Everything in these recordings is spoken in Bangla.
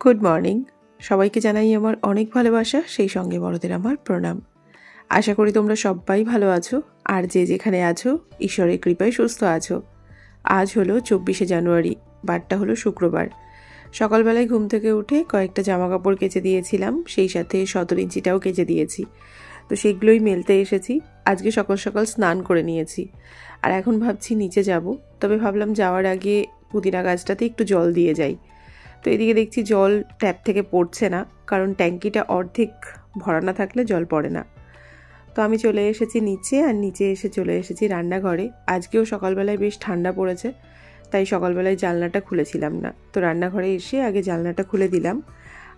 Good morning. সবাইকে জানাই আমার অনেক ভালোবাসা, সেই সঙ্গে বড়দের আমার প্রণাম। আশা করি তোমরা সবাই ভালো আছো, আর যে যেখানে আছো ঈশ্বরের কৃপায় সুস্থ আছো। আজ হলো 24শে জানুয়ারি, বারটা হলো শুক্রবার। সকালবেলায় ঘুম থেকে উঠে কয়েকটা জামা কাপড় কেচে দিয়েছিলাম, সেই সাথে 17 ইঞ্চিটাও কেচে দিয়েছি। তো সেগুলোই মেলতে এসেছি। আজকে সকাল সকাল স্নান করে নিয়েছি, আর এখন ভাবছি নিচে যাব। তবে ভাবলাম যাওয়ার আগে পুদিনা গাছটাতে একটু জল দিয়ে যাই। তো এদিকে দেখছি জল ট্যাপ থেকে পড়ছে না, কারণ ট্যাঙ্কিটা অর্ধেক ভরা না থাকলে জল পড়ে না। তো আমি চলে এসেছি নিচে, আর নিচে এসে চলে এসেছি রান্নাঘরে। আজকেও সকালবেলায় বেশ ঠান্ডা পড়েছে, তাই সকালবেলায় জানলাটা খুলেছিলাম না। তো রান্নাঘরে এসে আগে জানলাটা খুলে দিলাম।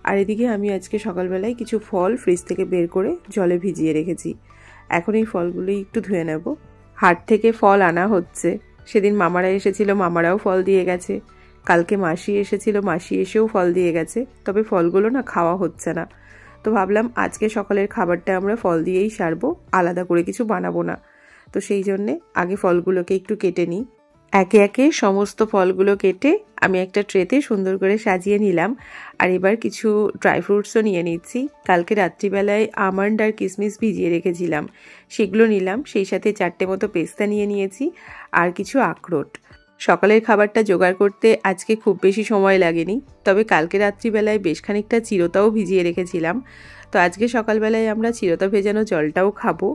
আর এদিকে আমি আজকে সকালবেলায় কিছু ফল ফ্রিজ থেকে বের করে জলে ভিজিয়ে রেখেছি। এখন এই ফলগুলোই একটু ধুয়ে নেব। হাট থেকে ফল আনা হচ্ছে। সেদিন মামারা এসেছিল, মামারাও ফল দিয়ে গেছে। কালকে মাসি এসেছিল, মাসি এসেও ফল দিয়ে গেছে। তবে ফলগুলো না খাওয়া হচ্ছে না। তো ভাবলাম আজকে সকালের খাবারটা আমরা ফল দিয়েই সারবো, আলাদা করে কিছু বানাবো না। তো সেই জন্যে আগে ফলগুলোকে একটু কেটে নিই। একে একে সমস্ত ফলগুলো কেটে আমি একটা ট্রেতে সুন্দর করে সাজিয়ে নিলাম। আর এবার কিছু ড্রাই ফ্রুটসও নিয়ে নিচ্ছি। কালকে রাত্রিবেলায় আমন্ড আর কিশমিশ ভিজিয়ে রেখেছিলাম, সেগুলো নিলাম। সেই সাথে 4টে মতো পেস্তা নিয়ে নিয়েছি, আর কিছু আখরোট। সকালের খাবারটা জোগাড় করতে আজকে খুব বেশি সময় লাগেনি, তবে কালকে রাত্রিবেলায় বেশ খানিকটা চিরতাও ভিজিয়ে রেখেছিলাম। তো আজকে সকালবেলায় আমরা চিরতা ভেজানো জলটাও খাবো।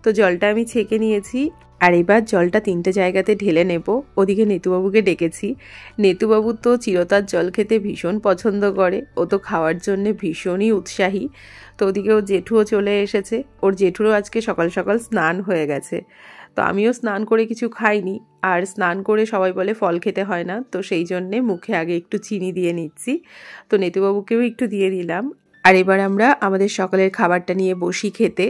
তো জলটা আমি ছেঁকে নিয়েছি, আর এবার জলটা 3টে জায়গাতে ঢেলে নেব। ওদিকে নেতুবাবুকে ডেকেছি। নেতুবাবু তো চিরতার জল খেতে ভীষণ পছন্দ করে, ও তো খাওয়ার জন্যে ভীষণই উৎসাহী। তো ওদিকে ওর জেঠুও চলে এসেছে। ওর জেঠুরও আজকে সকাল সকাল স্নান হয়ে গেছে। তো আমিও স্নান করে কিছু খাইনি, আর স্নান করে সবাই বলে ফল খেতে হয় না, তো সেই জন্যে মুখে আগে একটু চিনি দিয়ে নিচ্ছি। তো নেতুবাবুকেও একটু দিয়ে দিলাম। আর এবার আমরা আমাদের সকালের খাবারটা নিয়ে বসি খেতে।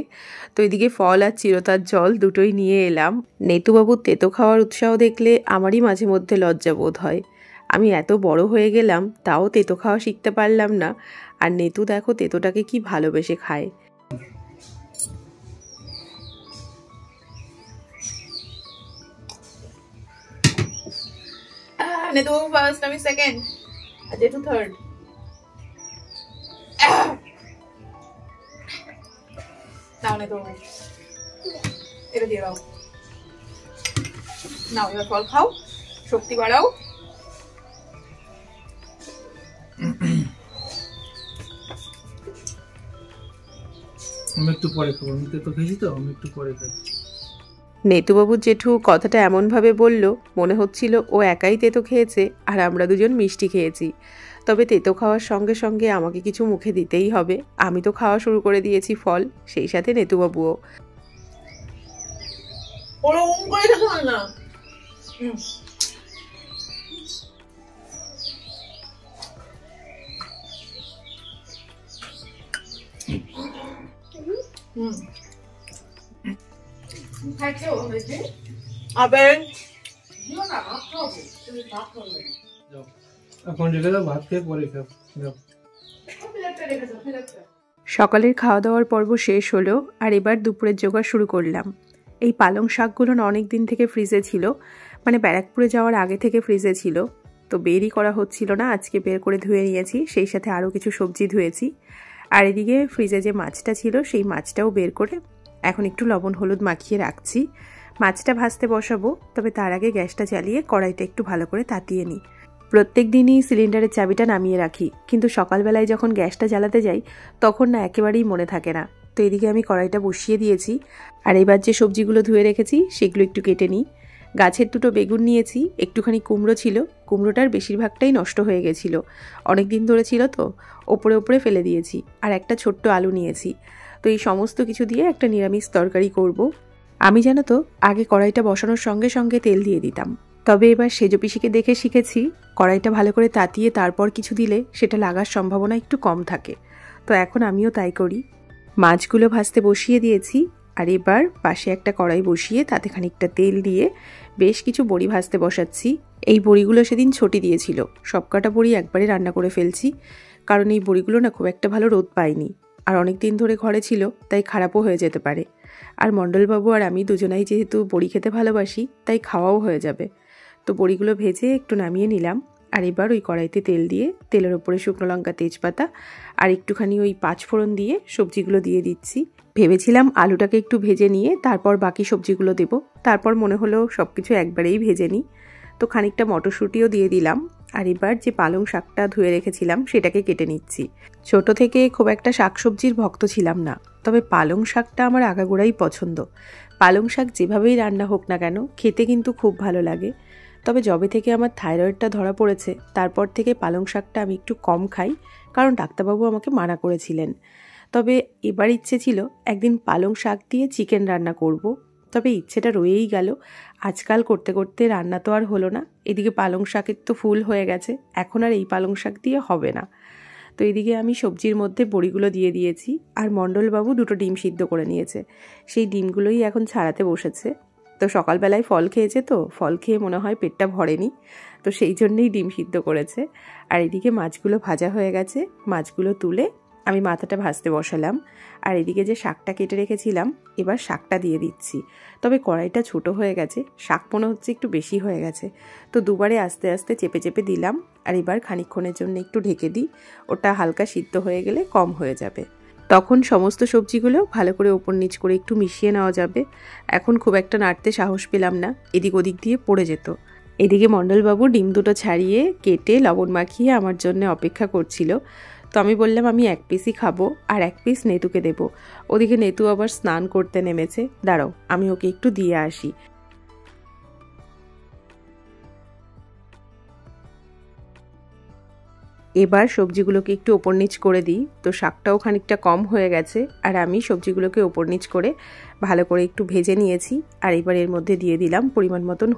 তো এদিকে ফল আর চিরতার জল দুটোই নিয়ে এলাম। নেতুবাবুর তেতো খাওয়ার উৎসাহ দেখলে আমারই মাঝে মধ্যে লজ্জা বোধ হয়। আমি এত বড় হয়ে গেলাম, তাও তেতো খাওয়া শিখতে পারলাম না। আর নেতু দেখো তেতোটাকে কি ভালোবেসে খায়। নেতুবাবু ফার্স্ট, আমি সেকেন্ড, আর জেঠু থার্ড। নাও নেতুবাবু, এটা দিয়ে দাও। নাও এবার ফল খাও, শক্তি বাড়াও। আমি একটু পরে খাবো, আমি তো খেয়েছি, তো আমি একটু পরে খাই। নেতুবাবুর জেঠু কথাটা এমনভাবে বলল, মনে হচ্ছিল ও একাই তেতো খেয়েছে আর আমরা দুজন মিষ্টি খেয়েছি। তবে তেতো খাওয়ার সঙ্গে সঙ্গে আমাকে কিছু মুখে দিতেই হবে। আমি তো খাওয়া শুরু করে দিয়েছি ফল, সেই সাথে নেতুবাবুও। ওরকম করে খেতে হয় না। আবার এখন রেখে দাও, ভাত খেয়ে পরে খাও। সকালের খাওয়া দাওয়ার পর্ব শেষ হলো, আর এবার দুপুরের জোগাড় শুরু করলাম। এই পালং শাকগুলো অনেক দিন থেকে ফ্রিজে ছিল, মানে ব্যারাকপুরে যাওয়ার আগে থেকে ফ্রিজে ছিল। তো বেরই করা হচ্ছিল না, আজকে বের করে ধুয়ে নিয়েছি। সেই সাথে আরও কিছু সবজি ধুয়েছি। আর এদিকে ফ্রিজে যে মাছটা ছিল, সেই মাছটাও বের করে এখন একটু লবণ হলুদ মাখিয়ে রাখছি। মাছটা ভাজতে বসাবো, তবে তার আগে গ্যাসটা জ্বালিয়ে কড়াইটা একটু ভালো করে তাতিয়ে নিই। প্রত্যেক দিনই সিলিন্ডারের চাবিটা নামিয়ে রাখি, কিন্তু সকালবেলায় যখন গ্যাসটা জ্বালাতে যাই তখন না একেবারেই মনে থাকে না। তো এদিকে আমি কড়াইটা বসিয়ে দিয়েছি, আর এবার যে সবজিগুলো ধুয়ে রেখেছি সেগুলো একটু কেটে নিই। গাছের 2টো বেগুন নিয়েছি, একটুখানি কুমড়ো ছিল। কুমড়োটার বেশিরভাগটাই নষ্ট হয়ে গেছিলো, অনেক দিন ধরে ছিল তো, ওপরে ওপরে ফেলে দিয়েছি। আর একটা ছোট্ট আলু নিয়েছি। তো এই সমস্ত কিছু দিয়ে একটা নিরামিষ তরকারি করব। আমি জানো তো আগে কড়াইটা বসানোর সঙ্গে সঙ্গে তেল দিয়ে দিতাম, তবে এবার সেজো পিসিকে দেখে শিখেছি কড়াইটা ভালো করে তাতিয়ে তারপর কিছু দিলে সেটা লাগার সম্ভাবনা একটু কম থাকে। তো এখন আমিও তাই করি। মাছগুলো ভাজতে বসিয়ে দিয়েছি, আর এবার পাশে একটা কড়াই বসিয়ে তাতে খানিকটা তেল দিয়ে বেশ কিছু বড়ি ভাজতে বসাচ্ছি। এই বড়িগুলো সেদিন ছটি দিয়েছিল, সবকটা বড়ি একবারে রান্না করে ফেলছি, কারণ এই বড়িগুলো না খুব একটা ভালো রোদ পায়নি, আর অনেক দিন ধরে ঘরে ছিল, তাই খারাপও হয়ে যেতে পারে। আর মণ্ডলবাবু আর আমি দুজনাই যেহেতু বড়ি খেতে ভালোবাসি, তাই খাওয়াও হয়ে যাবে। তো বড়িগুলো ভেজে একটু নামিয়ে নিলাম। আর এবার ওই কড়াইতে তেল দিয়ে তেলের ওপরে শুকনো লঙ্কা, তেজপাতা আর একটুখানি ওই 5 ফোড়ন দিয়ে সবজিগুলো দিয়ে দিচ্ছি। ভেবেছিলাম আলুটাকে একটু ভেজে নিয়ে তারপর বাকি সবজিগুলো দেব, তারপর মনে হলো সব কিছু একবারেই ভেজে নিই। তো খানিকটা মটরশুঁটিও দিয়ে দিলাম। আর এবার যে পালং শাকটা ধুয়ে রেখেছিলাম সেটাকে কেটে নিচ্ছি। ছোট থেকে খুব একটা শাকসবজির ভক্ত ছিলাম না, তবে পালং শাকটা আমার আগাগোড়াই পছন্দ। পালং শাক যেভাবেই রান্না হোক না কেন খেতে কিন্তু খুব ভালো লাগে। তবে যবে থেকে আমার থাইরয়েডটা ধরা পড়েছে তারপর থেকে পালং শাকটা আমি একটু কম খাই, কারণ ডাক্তারবাবু আমাকে মানা করেছিলেন। তবে এবার ইচ্ছে ছিল একদিন পালং শাক দিয়ে চিকেন রান্না করব, তবে ইচ্ছেটা রয়েই গেল। আজকাল করতে করতে রান্না তো আর হলো না। এদিকে পালং শাকের তো ফুল হয়ে গেছে, এখন আর এই পালং শাক দিয়ে হবে না। তো এদিকে আমি সবজির মধ্যে বড়িগুলো দিয়ে দিয়েছি, আর মণ্ডলবাবু 2টো ডিম সিদ্ধ করে নিয়েছে, সেই ডিমগুলোই এখন ছাড়াতে বসেছে। তো সকালবেলায় ফল খেয়েছে, তো ফল খেয়ে মনে হয় পেটটা ভরেনি, তো সেই জন্যেই ডিম সিদ্ধ করেছে। আর এদিকে মাছগুলো ভাজা হয়ে গেছে, মাছগুলো তুলে আমি মাথাটা ভাজতে বসালাম। আর এদিকে যে শাকটা কেটে রেখেছিলাম এবার শাকটা দিয়ে দিচ্ছি। তবে কড়াইটা ছোট হয়ে গেছে, শাক মনে হচ্ছে একটু বেশি হয়ে গেছে, তো দুবারে আস্তে আস্তে চেপে চেপে দিলাম। আর এবার খানিকক্ষণের জন্য একটু ঢেকে দিই, ওটা হালকা সিদ্ধ হয়ে গেলে কম হয়ে যাবে, তখন সমস্ত সবজিগুলো ভালো করে ওপর নিচ করে একটু মিশিয়ে নেওয়া যাবে। এখন খুব একটা নাড়তে সাহস পেলাম না, এদিক ওদিক দিয়ে পড়ে যেত। এদিকে মণ্ডলবাবু ডিম 2টো ছাড়িয়ে কেটে লবণ মাখিয়ে আমার জন্য অপেক্ষা করছিল। তো আমি বললাম আমি 1 পিসই খাবো আর 1 পিস নেতুকে দেব। ওদিকে নেতু আবার স্নান করতে নেমেছে, দাঁড়াও আমি ওকে একটু দিয়ে আসি। এবার সবজিগুলোকে একটু ওপর নিচ করে দিই। তো শাকটাও খানিকটা কম হয়ে গেছে, আর আমি সবজিগুলোকে ওপর নিচ করে ভালো করে একটু ভেজে নিয়েছি। আর এবার এর মধ্যে দিয়ে দিলাম পরিমাণ মতন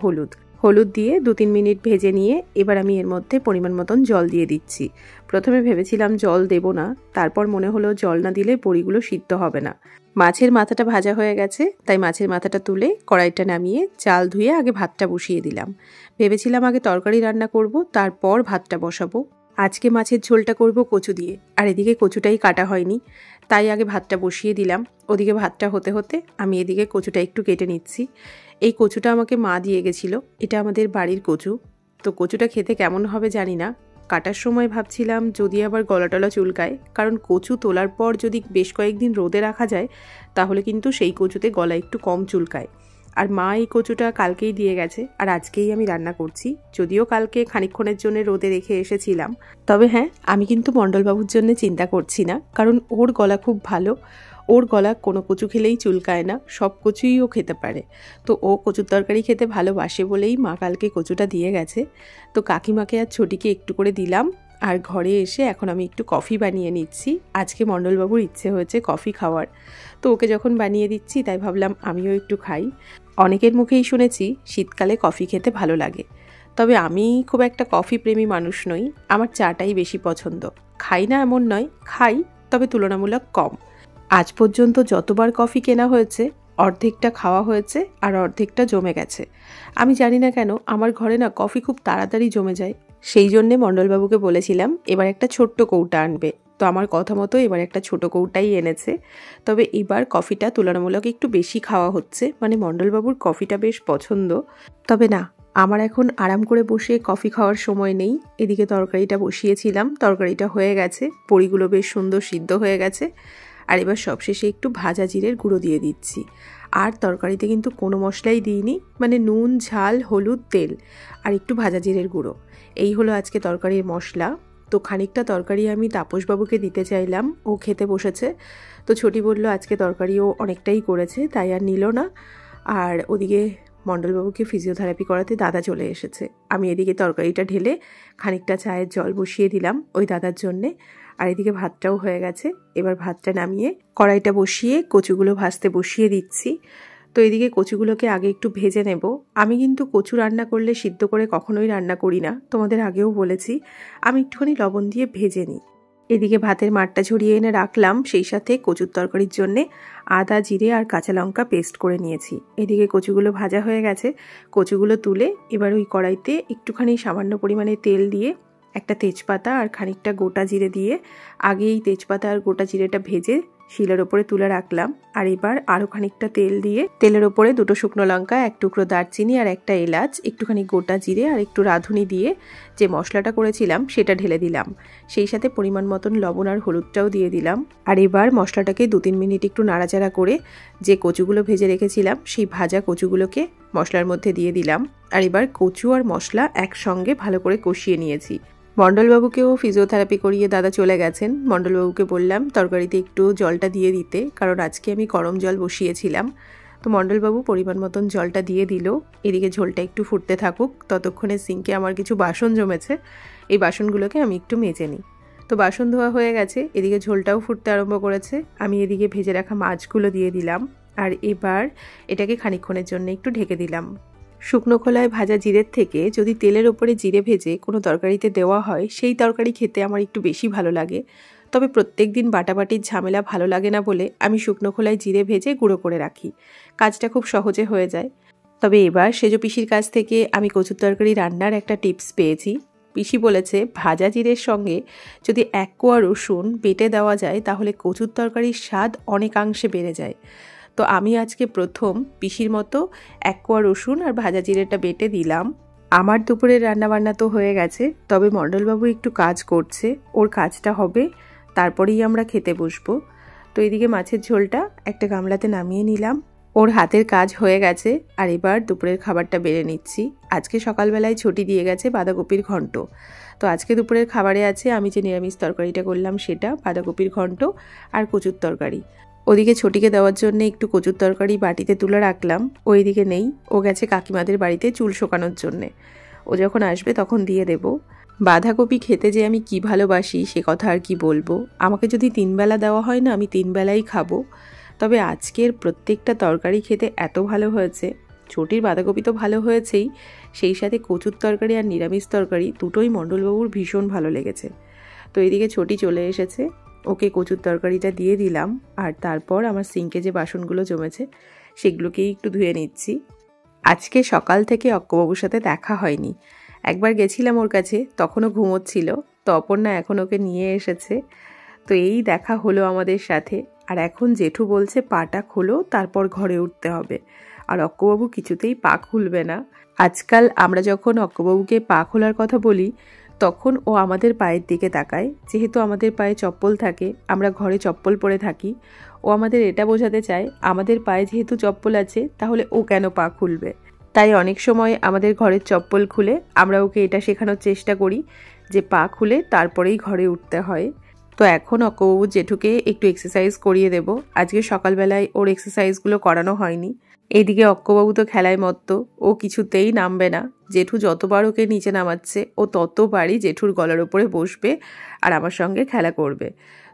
হলুদ দিয়ে 2-3 মিনিট ভেজে নিয়ে এবার আমি এর মধ্যে পরিমাণ মতন জল দিয়ে দিচ্ছি। প্রথমে ভেবেছিলাম জল দেব না, তারপর মনে হলো জল না দিলে বড়িগুলো সিদ্ধ হবে না। মাছের মাথাটা ভাজা হয়ে গেছে, তাই মাছের মাথাটা তুলে কড়াইটা নামিয়ে চাল ধুয়ে আগে ভাতটা বসিয়ে দিলাম। ভেবেছিলাম আগে তরকারি রান্না করব, তারপর ভাতটা বসাবো। আজকে মাছের ঝোলটা করব কচু দিয়ে, আর এদিকে কচুটাই কাটা হয়নি, তাই আগে ভাতটা বসিয়ে দিলাম। ওদিকে ভাতটা হতে হতে আমি এদিকে কচুটা একটু কেটে নিচ্ছি। এই কচুটা আমাকে মা দিয়ে গেছিলো, এটা আমাদের বাড়ির কচু। তো কচুটা খেতে কেমন হবে জানি না, কাটার সময় ভাবছিলাম যদি আবার গলা টলা চুলকায়, কারণ কচু তোলার পর যদি বেশ কয়েকদিন রোদে রাখা যায় তাহলে কিন্তু সেই কচুতে গলা একটু কম চুলকায়। আর মা এই কচুটা কালকেই দিয়ে গেছে, আর আজকেই আমি রান্না করছি। যদিও কালকে খানিকক্ষণের জন্য রোদে রেখে এসেছিলাম, তবে হ্যাঁ আমি কিন্তু মণ্ডলবাবুর জন্য চিন্তা করছি না, কারণ ওর গলা খুব ভালো। ওর গলা কোনো কচু খেলেই চুলকায় না, সব কচুই ও খেতে পারে। তো ও কচুর তরকারি খেতে ভালোবাসে বলেই মা কালকে কচুটা দিয়ে গেছে। তো কাকিমাকে আর ছোটিকে একটু করে দিলাম, আর ঘরে এসে এখন আমি একটু কফি বানিয়ে নিচ্ছি। আজকে মণ্ডলবাবুর ইচ্ছে হয়েছে কফি খাওয়ার, তো ওকে যখন বানিয়ে দিচ্ছি তাই ভাবলাম আমিও একটু খাই। অনেকের মুখেই শুনেছি শীতকালে কফি খেতে ভালো লাগে, তবে আমি খুব একটা কফি প্রেমী মানুষ নই, আমার চাটাই বেশি পছন্দ। খাই না এমন নয়, খাই, তবে তুলনামূলক কম। আজ পর্যন্ত যতবার কফি কেনা হয়েছে অর্ধেকটা খাওয়া হয়েছে আর অর্ধেকটা জমে গেছে। আমি জানি না কেন আমার ঘরে না কফি খুব তাড়াতাড়ি জমে যায়। সেই জন্যে মণ্ডলবাবুকে বলেছিলাম এবার একটা ছোট্ট কৌটা আনবে, তো আমার কথা মতো এবার একটা ছোট কৌটাই এনেছে। তবে এবার কফিটা তুলনামূলক একটু বেশি খাওয়া হচ্ছে, মানে মণ্ডলবাবুর কফিটা বেশ পছন্দ। তবে না, আমার এখন আরাম করে বসে কফি খাওয়ার সময় নেই। এদিকে তরকারিটা বসিয়েছিলাম, তরকারিটা হয়ে গেছে, বড়িগুলো বেশ সুন্দর সিদ্ধ হয়ে গেছে। আর এবার সবশেষে একটু ভাজা জিরের গুঁড়ো দিয়ে দিচ্ছি। আর তরকারিতে কিন্তু কোনো মশলাই দিইনি, মানে নুন, ঝাল, হলুদ, তেল আর একটু ভাজা জিরের গুঁড়ো, এই হলো আজকে তরকারির মশলা। তো খানিকটা তরকারি আমি তাপসবাবুকে দিতে চাইলাম, ও খেতে বসেছে। তো ছোটি বলল আজকে তরকারি ও অনেকটাই করেছে, তাই আর নিল না। আর ওদিকে মণ্ডলবাবুকে ফিজিওথেরাপি করাতে দাদা চলে এসেছে। আমি এদিকে তরকারিটা ঢেলে খানিকটা চায়ের জল বসিয়ে দিলাম ওই দাদার জন্যে। আর এদিকে ভাতটাও হয়ে গেছে, এবার ভাতটা নামিয়ে কড়াইটা বসিয়ে কচুগুলো ভাজতে বসিয়ে দিচ্ছি। তো এদিকে কচুগুলোকে আগে একটু ভেজে নেব। আমি কিন্তু কচু রান্না করলে সিদ্ধ করে কখনোই রান্না করি না, তোমাদের আগেও বলেছি। আমি একটুখানি লবণ দিয়ে ভেজে নিই। এদিকে ভাতের মাঠটা ঝরিয়ে এনে রাখলাম, সেই সাথে কচুর তরকারির জন্যে আদা, জিরে আর কাঁচা লঙ্কা পেস্ট করে নিয়েছি। এদিকে কচুগুলো ভাজা হয়ে গেছে, কচুগুলো তুলে এবার ওই কড়াইতে একটুখানি সামান্য পরিমাণে তেল দিয়ে একটা তেজপাতা আর খানিকটা গোটা জিরে দিয়ে আগে এই তেজপাতা আর গোটা জিরেটা ভেজে শিলের ওপরে তুলে রাখলাম। আর এবার আরও খানিকটা তেল দিয়ে তেলের ওপরে 2 শুকনো লঙ্কা, 1 টুকরো দারচিনি আর 1টা এলাচ, একটুখানি গোটা জিরে আর একটু রাঁধুনি দিয়ে যে মশলাটা করেছিলাম সেটা ঢেলে দিলাম। সেই সাথে পরিমাণ মতন লবণ আর হলুদটাও দিয়ে দিলাম। আর এবার মশলাটাকে 2-3 মিনিট একটু নাড়াচাড়া করে যে কচুগুলো ভেজে রেখেছিলাম সেই ভাজা কচুগুলোকে মশলার মধ্যে দিয়ে দিলাম। আর এবার কচু আর মশলা একসঙ্গে ভালো করে কষিয়ে নিয়েছি। মণ্ডলবাবুকেও ফিজিওথেরাপি করিয়ে দাদা চলে গেছেন। মণ্ডলবাবুকে বললাম তরকারিতে একটু জলটা দিয়ে দিতে, কারণ আজকে আমি গরম জল বসিয়েছিলাম। তো মণ্ডলবাবু পরিমাণ মতন জলটা দিয়ে দিল। এদিকে ঝোলটা একটু ফুটতে থাকুক, ততক্ষণে সিঙ্কে আমার কিছু বাসন জমেছে, এই বাসনগুলোকে আমি একটু মেজে নিই। তো বাসন ধোয়া হয়ে গেছে, এদিকে ঝোলটাও ফুটতে আরম্ভ করেছে। আমি এদিকে ভেজে রাখা মাছগুলো দিয়ে দিলাম। আর এবার এটাকে খানিকক্ষণের জন্য একটু ঢেকে দিলাম। শুকনো খোলায় ভাজা জিরের থেকে যদি তেলের ওপরে জিরে ভেজে কোনো তরকারিতে দেওয়া হয়, সেই তরকারি খেতে আমার একটু বেশি ভালো লাগে। তবে প্রত্যেক দিন বাটাবাটির ঝামেলা ভালো লাগে না বলে আমি শুকনো খোলায় জিরে ভেজে গুঁড়ো করে রাখি, কাজটা খুব সহজে হয়ে যায়। তবে এবার সেজো পিসির কাছ থেকে আমি কচুর তরকারি রান্নার একটা টিপস পেয়েছি। পিসি বলেছে ভাজা জিরের সঙ্গে যদি 1 কোয়া রসুন বেটে দেওয়া যায় তাহলে কচুর তরকারির স্বাদ অনেকাংশে বেড়ে যায়। তো আমি আজকে প্রথম পিসির মতো 1 কোয়া রসুন আর ভাজা জিরেটা বেটে দিলাম। আমার দুপুরের রান্নাবান্না তো হয়ে গেছে, তবে মণ্ডলবাবু একটু কাজ করছে, ওর কাজটা হবে তারপরেই আমরা খেতে বসবো। তো এদিকে মাছের ঝোলটা একটা গামলাতে নামিয়ে নিলাম, ওর হাতের কাজ হয়ে গেছে। আর এবার দুপুরের খাবারটা বেড়ে নিচ্ছি। আজকে সকালবেলায় ছুটি দিয়ে গেছে বাঁধাকপির ঘন্ট। তো আজকে দুপুরের খাবারে আছে আমি যে নিরামিষ তরকারিটা করলাম সেটা, বাঁধাকপির ঘন্ট আর কচুর তরকারি। ওদিকে ছোটিকে দেওয়ার জন্য একটু কচুর তরকারি বাটিতে তুলে রাখলাম, ওইদিকে নেই, ও গেছে কাকিমাদের বাড়িতে চুল শোকানোর জন্যে। ও যখন আসবে তখন দিয়ে দেব। বাঁধাকপি খেতে যে আমি কি ভালোবাসি সে কথা আর কি বলবো। আমাকে যদি 3 বেলা দেওয়া হয় না, আমি 3 বেলাই খাবো। তবে আজকের প্রত্যেকটা তরকারি খেতে এত ভালো হয়েছে। ছোটির বাঁধাকপি তো ভালো হয়েছেই, সেই সাথে কচুর তরকারি আর নিরামিষ তরকারি দুটোই মণ্ডলবাবুর ভীষণ ভালো লেগেছে। তো এদিকে ছোটি চলে এসেছে, ওকে কচুর তরকারিটা দিয়ে দিলাম। আর তারপর আমার সিঙ্কে যে বাসনগুলো জমেছে সেগুলোকেই একটু ধুয়ে নিচ্ছি। আজকে সকাল থেকে অক্কবাবুর সাথে দেখা হয়নি। একবার গেছিলাম ওর কাছে, তখনও ঘুমোচ্ছিল। তো অপর্ণা এখন ওকে নিয়ে এসেছে। তো এই দেখা হলো আমাদের সাথে। আর এখন জেঠু বলছে পাটা খোলো, তারপর ঘরে উঠতে হবে। আর অক্কবাবু কিছুতেই পা খুলবে না। আজকাল আমরা যখন অক্কবাবুকে পা খোলার কথা বলি তখন ও আমাদের পায়ের দিকে তাকায়। যেহেতু আমাদের পায়ে চপ্পল থাকে, আমরা ঘরে চপ্পল পরে থাকি, ও আমাদের এটা বোঝাতে চায় আমাদের পায়ে যেহেতু চপ্পল আছে তাহলে ও কেন পা খুলবে। তাই অনেক সময় আমাদের ঘরের চপ্পল খুলে আমরা ওকে এটা শেখানোর চেষ্টা করি যে পা খুলে তারপরেই ঘরে উঠতে হয়। তো এখন অক্কবাবু জেঠুকে একটু এক্সারসাইজ করিয়ে দেব। আজকে সকালবেলায় ওর এক্সারসাইজগুলো করানো হয়নি। এইদিকে অক্কবাবু তো খেলায় মত্ত, ও কিছুতেই নামবে না। জেঠু যতবার ওকে নিচে নামাচ্ছে ও ততবারই জেঠুর গলার ওপরে বসবে আর আমার সঙ্গে খেলা করবে।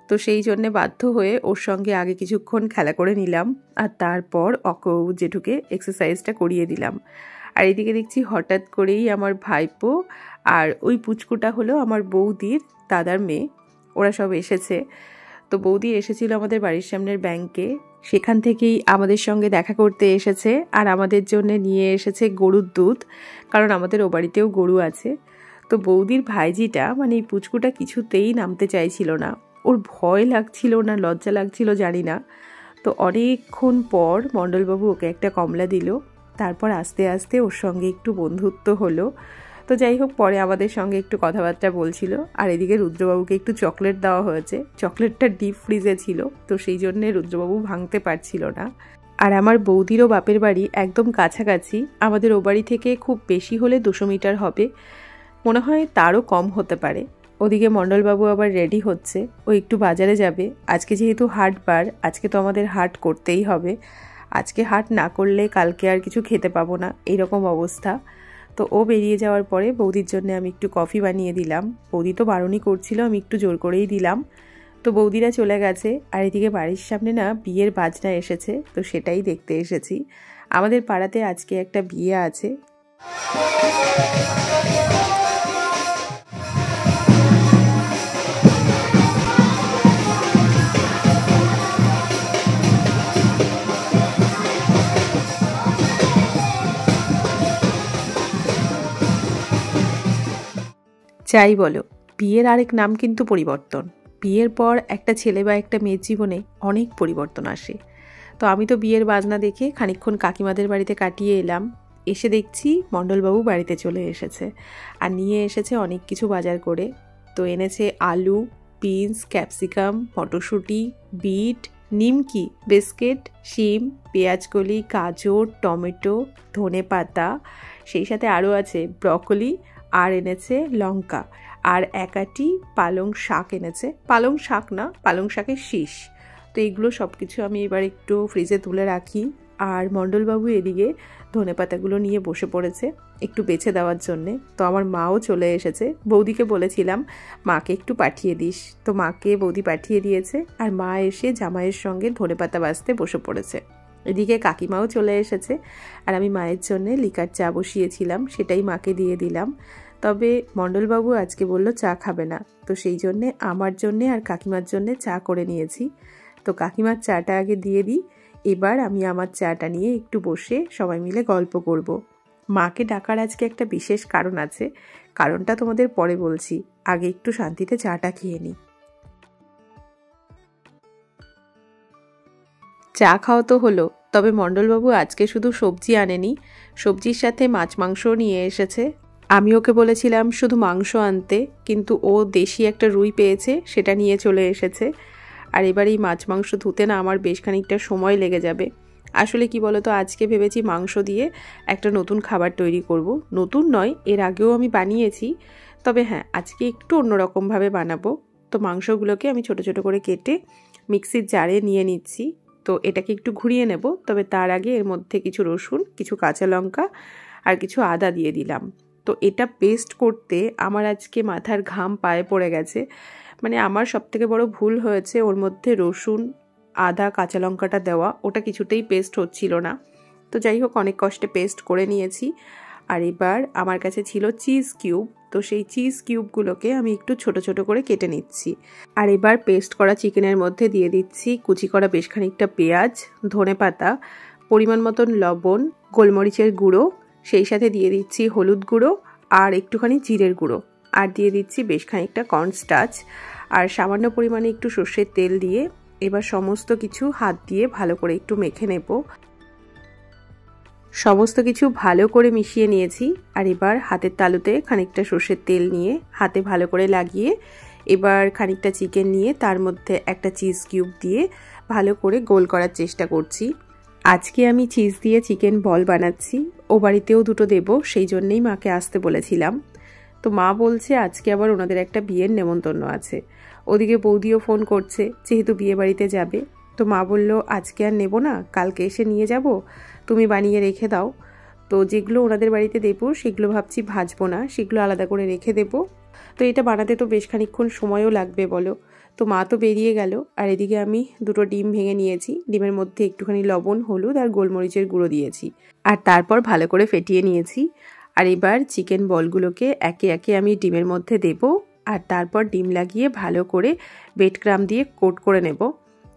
তো সেই জন্যে বাধ্য হয়ে ওর সঙ্গে আগে কিছুক্ষণ খেলা করে নিলাম, আর তারপর অক্কবাবু জেঠুকে এক্সারসাইজটা করিয়ে দিলাম। আর এদিকে দেখছি হঠাৎ করেই আমার ভাইপো আর ওই পুচকুটা হলো আমার বৌদির দাদার মেয়ে, ওরা সব এসেছে। তো বৌদি এসেছিল আমাদের বাড়ির সামনের ব্যাংকে, সেখান থেকেই আমাদের সঙ্গে দেখা করতে এসেছে। আর আমাদের জন্য নিয়ে এসেছে গরুর দুধ, কারণ আমাদের ও বাড়িতেও গরু আছে। তো বৌদির ভাইজিটা মানে এই পুচকুটা কিছুতেই নামতে চাইছিল না, ওর ভয় লাগছিল না লজ্জা লাগছিল জানি না। তো অনেকক্ষণ পর মণ্ডলবাবু ওকে একটা কমলা দিল, তারপর আস্তে আস্তে ওর সঙ্গে একটু বন্ধুত্ব হলো। তো যাই হোক, পরে আমাদের সঙ্গে একটু কথাবার্তা বলছিল। আর এদিকে রুদ্রবাবুকে একটু চকলেট দেওয়া হয়েছে, চকলেটটা ডিপ ফ্রিজে ছিল, তো সেই জন্যে রুদ্রবাবু ভাঙতে পারছিল না। আর আমার বৌদিরও বাপের বাড়ি একদম কাছাকাছি, আমাদের ও বাড়ি থেকে খুব বেশি হলে 200 মিটার হবে, মনে হয় তারও কম হতে পারে। ওদিকে মণ্ডলবাবু আবার রেডি হচ্ছে, ও একটু বাজারে যাবে। আজকে যেহেতু হাটবার, আজকে তো আমাদের হাট করতেই হবে। আজকে হাট না করলে কালকে আর কিছু খেতে পাবো না, এইরকম অবস্থা। তো ও বেরিয়ে যাওয়ার পরে বৌদির জন্য আমি একটু কফি বানিয়ে দিলাম। বৌদি তো বারণই করছিল, আমি একটু জোর করেই দিলাম। তো বৌদিরা চলে গেছে। আর এদিকে বাড়ির সামনে না বিয়ের বাজনা এসেছে, তো সেটাই দেখতে এসেছি। আমাদের পাড়াতে আজকে একটা বিয়ে আছে। যাই বলো, বিয়ের আরেক নাম কিন্তু পরিবর্তন। বিয়ের পর একটা ছেলে বা একটা মেয়ের জীবনে অনেক পরিবর্তন আসে। তো আমি তো বিয়ের বাজনা দেখে খানিকক্ষণ কাকিমাদের বাড়িতে কাটিয়ে এলাম। এসে দেখছি মণ্ডলবাবু বাড়িতে চলে এসেছে আর নিয়ে এসেছে অনেক কিছু বাজার করে। তো এনেছে আলু, বিনস, ক্যাপসিকাম, মটরশুঁটি, বিট, নিমকি, বিস্কিট, শিম, পেঁয়াজকলি, গাজর, টমেটো, ধনেপাতা, সেই সাথে আরও আছে ব্রকলি, আর এনেছে লঙ্কা, আর একাটি পালং শাক এনেছে। পালং শাক না, পালং শাকের শীষ। তো এইগুলো সব কিছু আমি এবার একটু ফ্রিজে তুলে রাখি। আর মণ্ডলবাবু এদিকে ধনেপাতাগুলো নিয়ে বসে পড়েছে একটু বেছে দেওয়ার জন্যে। তো আমার মাও চলে এসেছে। বৌদিকে বলেছিলাম মাকে একটু পাঠিয়ে দিস, তো মাকে বৌদি পাঠিয়ে দিয়েছে। আর মা এসে জামাইয়ের সঙ্গে ধনেপাতা বাছতে বসে পড়েছে। এদিকে কাকিমাও চলে এসেছে আর আমি মায়ের জন্যে লিকার চা বসিয়েছিলাম, সেটাই মাকে দিয়ে দিলাম। তবে মণ্ডলবাবু আজকে বলল চা খাবে না, তো সেই জন্যে আমার জন্যে আর কাকিমার জন্যে চা করে নিয়েছি। তো কাকিমার চাটা আগে দিয়ে দিই, এবার আমি আমার চাটা নিয়ে একটু বসে সবাই মিলে গল্প করব। মাকে ডাকার আজকে একটা বিশেষ কারণ আছে, কারণটা তোমাদের পরে বলছি, আগে একটু শান্তিতে চাটা খেয়ে নিই। চা খাওয়া তো হলো, তবে মণ্ডলবাবু আজকে শুধু সবজি আনেনি, সবজির সাথে মাছ মাংসও নিয়ে এসেছে। আমি ওকে বলেছিলাম শুধু মাংস আনতে, কিন্তু ও দেশি একটা রুই পেয়েছে, সেটা নিয়ে চলে এসেছে। আর এবার এই মাছ মাংস ধুতে না আমার বেশ খানিকটা সময় লেগে যাবে। আসলে কি বলতো, আজকে ভেবেছি মাংস দিয়ে একটা নতুন খাবার তৈরি করব। নতুন নয়, এর আগেও আমি বানিয়েছি, তবে হ্যাঁ আজকে একটু অন্যরকমভাবে বানাবো। তো মাংসগুলোকে আমি ছোট ছোট করে কেটে মিক্সির জারে নিয়ে নিচ্ছি। তো এটাকে একটু ঘুরিয়ে নেব, তবে তার আগে এর মধ্যে কিছু রসুন, কিছু কাঁচা লঙ্কা আর কিছু আদা দিয়ে দিলাম। তো এটা পেস্ট করতে আমার আজকে মাথার ঘাম পায়ে পড়ে গেছে। মানে আমার সবথেকে বড় ভুল হয়েছে ওর মধ্যে রসুন, আদা, কাঁচা লঙ্কাটা দেওয়া, ওটা কিছুতেই পেস্ট হচ্ছিল না। তো যাই হোক অনেক কষ্টে পেস্ট করে নিয়েছি। আর এবার আমার কাছে ছিল চিজ কিউব, তো সেই চিজ কিউবগুলোকে আমি একটু ছোট ছোট করে কেটে নিচ্ছি। আর এবার পেস্ট করা চিকেনের মধ্যে দিয়ে দিচ্ছি কুচি করা বেশ খানিকটা পেঁয়াজ, ধনেপাতা, পরিমাণ মতন লবণ, গোলমরিচের গুঁড়ো, সেই সাথে দিয়ে দিচ্ছি হলুদ গুঁড়ো আর একটুখানি জিরের গুঁড়ো, আর দিয়ে দিচ্ছি বেশ খানিকটা কর্নস্টার্চ, আর সামান্য পরিমাণে একটু সর্ষের তেল দিয়ে এবার সমস্ত কিছু হাত দিয়ে ভালো করে একটু মেখে নেব। সমস্ত কিছু ভালো করে মিশিয়ে নিয়েছি। আর এবার হাতের তালুতে খানিকটা সর্ষের তেল নিয়ে হাতে ভালো করে লাগিয়ে এবার খানিকটা চিকেন নিয়ে তার মধ্যে একটা চিজ কিউব দিয়ে ভালো করে গোল করার চেষ্টা করছি। আজকে আমি চিজ দিয়ে চিকেন বল বানাচ্ছি, ও বাড়িতেও দুটো দেব, সেই জন্যেই মাকে আসতে বলেছিলাম। তো মা বলছে আজকে আবার ওনাদের একটা বিয়ের নেমন্তন্ন আছে। ওদিকে বৌদিও ফোন করছে যেহেতু বিয়ে বাড়িতে যাবে। তো মা বলল আজকে আর নেব না, কালকে এসে নিয়ে যাব, তুমি বানিয়ে রেখে দাও। তো যেগুলো ওনাদের বাড়িতে দেবো সেগুলো ভাবছি ভাজবো না, সেগুলো আলাদা করে রেখে দেবো। তো এটা বানাতে তো বেশ খানিকক্ষণ সময়ও লাগবে বলো। তো মা তো বেরিয়ে গেল, আর এদিকে আমি দুটো ডিম ভেঙে নিয়েছি, ডিমের মধ্যে একটুখানি লবণ, হলুদ আর গোলমরিচের গুঁড়ো দিয়েছি, আর তারপর ভালো করে ফেটিয়ে নিয়েছি। আর এবার চিকেন বলগুলোকে একে একে আমি ডিমের মধ্যে দেব, আর তারপর ডিম লাগিয়ে ভালো করে ব্রেড ক্রাম্ব দিয়ে কোট করে নেব।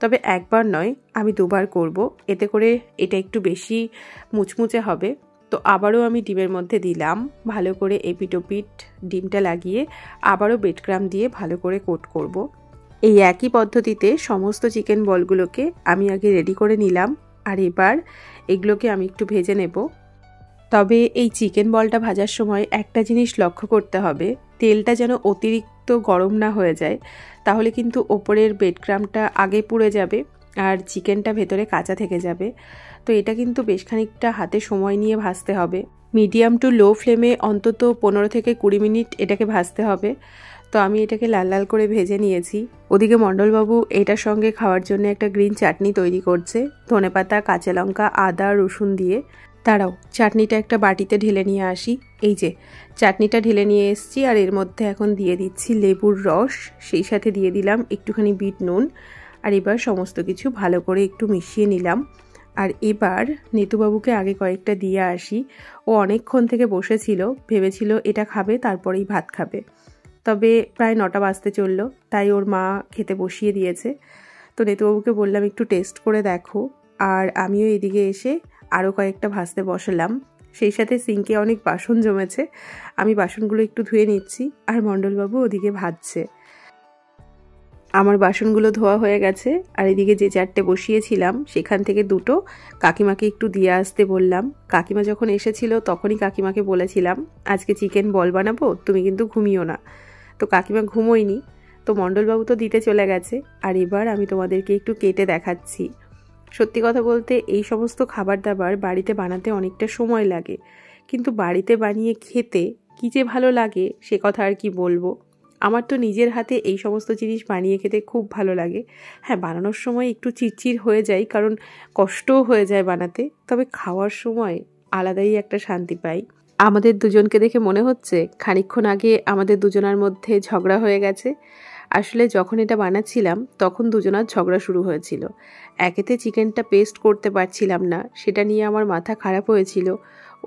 তবে একবার নয়, আমি দুবার করব, এতে করে এটা একটু বেশি মুচমুচে হবে। তো আবারও আমি ডিমের মধ্যে দিলাম, ভালো করে এপিটোপিট ডিমটা লাগিয়ে আবারও ব্রেড ক্রাম্ব দিয়ে ভালো করে কোট করব। এই একই পদ্ধতিতে সমস্ত চিকেন বলগুলোকে আমি আগে রেডি করে নিলাম, আর এবার এগুলোকে আমি একটু ভেজে নেব। তবে এই চিকেন বলটা ভাজার সময় একটা জিনিস লক্ষ্য করতে হবে, তেলটা যেন অতিরিক্ত গরম না হয়ে যায়, তাহলে কিন্তু ওপরের ব্রেড ক্রাম্বটা আগে পুড়ে যাবে আর চিকেনটা ভেতরে কাঁচা থেকে যাবে। তো এটা কিন্তু বেশ খানিকটা হাতে সময় নিয়ে ভাজতে হবে, মিডিয়াম টু লো ফ্লেমে অন্তত 15 থেকে 20 মিনিট এটাকে ভাজতে হবে। তো আমি এটাকে লাল লাল করে ভেজে নিয়েছি। ওদিকে মণ্ডলবাবু এটার সঙ্গে খাওয়ার জন্য একটা গ্রিন চাটনি তৈরি করছে, ধনেপাতা, কাঁচা লঙ্কা, আদা, রসুন দিয়ে। দাঁড়াও, চাটনিটা একটা বাটিতে ঢেলে নিয়ে আসি। এই যে চাটনিটা ঢেলে নিয়ে এসেছি, আর এর মধ্যে এখন দিয়ে দিচ্ছি লেবুর রস, সেই সাথে দিয়ে দিলাম একটুখানি বিট নুন। আর এবার সমস্ত কিছু ভালো করে একটু মিশিয়ে নিলাম। আর এবার নেতুবাবুকে আগে কয়েকটা দিয়ে আসি, ও অনেকক্ষণ থেকে বসেছিল, ভেবেছিল এটা খাবে তারপরেই ভাত খাবে। তবে প্রায় 9টা বাজতে চললো, তাই ওর মা খেতে বসিয়ে দিয়েছে। তো নেতুবাবুকে বললাম একটু টেস্ট করে দেখো, আর আমিও এদিকে এসে আরও কয়েকটা ভাজতে বসালাম। সেই সাথে সিঙ্কে অনেক বাসন জমেছে, আমি বাসনগুলো একটু ধুয়ে নিচ্ছি, আর মণ্ডলবাবু ওদিকে ভাজছে। আমার বাসনগুলো ধোয়া হয়ে গেছে, আর এদিকে যে 4টে বসিয়েছিলাম সেখান থেকে 2টো কাকিমাকে একটু দিয়ে আসতে বললাম। কাকিমা যখন এসেছিল তখনই কাকিমাকে বলেছিলাম আজকে চিকেন বল বানাবো, তুমি কিন্তু ঘুমিও না। তো কাকিমা ঘুমোয়নি, তো মণ্ডলবাবু তো দিতে চলে গেছে। আর এবার আমি তোমাদেরকে একটু কেটে দেখাচ্ছি। সত্যি কথা বলতে এই সমস্ত খাবার দাবার বাড়িতে বানাতে অনেকটা সময় লাগে, কিন্তু বাড়িতে বানিয়ে খেতে কী যে ভালো লাগে সে কথা আর কি বলবো। আমার তো নিজের হাতে এই সমস্ত জিনিস বানিয়ে খেতে খুব ভালো লাগে। হ্যাঁ, বানানোর সময় একটু চিড়চিড় হয়ে যায়, কারণ কষ্টও হয়ে যায় বানাতে, তবে খাওয়ার সময় আলাদাই একটা শান্তি পাই। আমাদের দুজনকে দেখে মনে হচ্ছে খানিকক্ষণ আগে আমাদের দুজনার মধ্যে ঝগড়া হয়ে গেছে। আসলে যখন এটা বানাচ্ছিলাম তখন দুজনার ঝগড়া শুরু হয়েছিল। একেতে চিকেনটা পেস্ট করতে পারছিলাম না, সেটা নিয়ে আমার মাথা খারাপ হয়েছিল।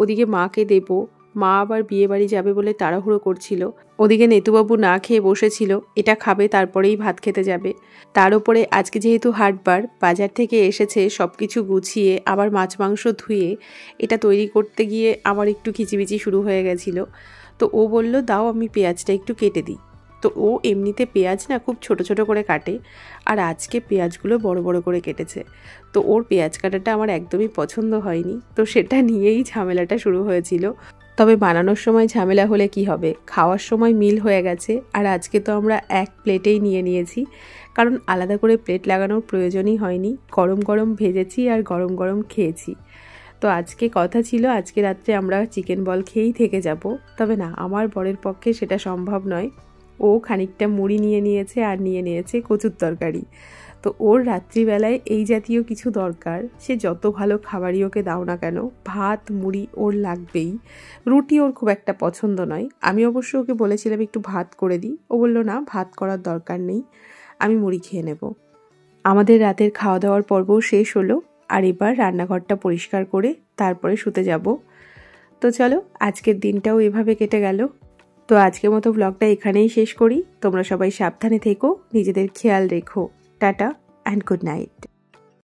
ওদিকে মাকে দেবো, মা আবার বিয়ে বাড়ি যাবে বলে তাড়াহুড়ো করছিল। ওদিকে নেতুবাবু না খেয়ে বসেছিল, এটা খাবে তারপরেই ভাত খেতে যাবে। তার উপরে আজকে যেহেতু হাটবার, বাজার থেকে এসেছে সব কিছু গুছিয়ে আবার মাছ মাংস ধুয়ে এটা তৈরি করতে গিয়ে আমার একটু খিচিবিচি শুরু হয়ে গেছিলো। তো ও বলল দাও আমি পেঁয়াজটা একটু কেটে দিই। তো ও এমনিতে পেঁয়াজ না খুব ছোট ছোট করে কাটে, আর আজকে পেঁয়াজগুলো বড় বড় করে কেটেছে। তো ওর পেঁয়াজ কাটাটা আমার একদমই পছন্দ হয়নি, তো সেটা নিয়েই ঝামেলাটা শুরু হয়েছিল। তবে বানানোর সময় ঝামেলা হলে কি হবে, খাওয়ার সময় মিল হয়ে গেছে। আর আজকে তো আমরা এক প্লেটেই নিয়েছি, কারণ আলাদা করে প্লেট লাগানোর প্রয়োজনই হয়নি। গরম গরম ভেজেছি আর গরম গরম খেয়েছি। তো আজকে কথা ছিল আজকে রাত্রে আমরা চিকেন বল খেয়েই থেকে যাব, তবে না, আমার বরের পক্ষে সেটা সম্ভব নয়। ও খানিকটা মুড়ি নিয়েছে আর নিয়েছে কচুর তরকারি। তো ওর রাত্রিবেলায় এই জাতীয় কিছু দরকার, সে যত ভালো খাবারই ওকে দাও না কেন, ভাত মুড়ি ওর লাগবেই। রুটি ওর খুব একটা পছন্দ নয়। আমি অবশ্য ওকে বলেছিলাম একটু ভাত করে দিই, ও বলল না, ভাত করার দরকার নেই, আমি মুড়ি খেয়ে নেব। আমাদের রাতের খাওয়া দাওয়ার পর্বও শেষ হলো, আর এবার রান্নাঘরটা পরিষ্কার করে তারপরে শুতে যাব। তো চলো, আজকের দিনটাও এভাবে কেটে গেল। তো আজকের মতো ব্লগটা এখানেই শেষ করি। তোমরা সবাই সাবধানে থেকো, নিজেদের খেয়াল রেখো। Tata and good night.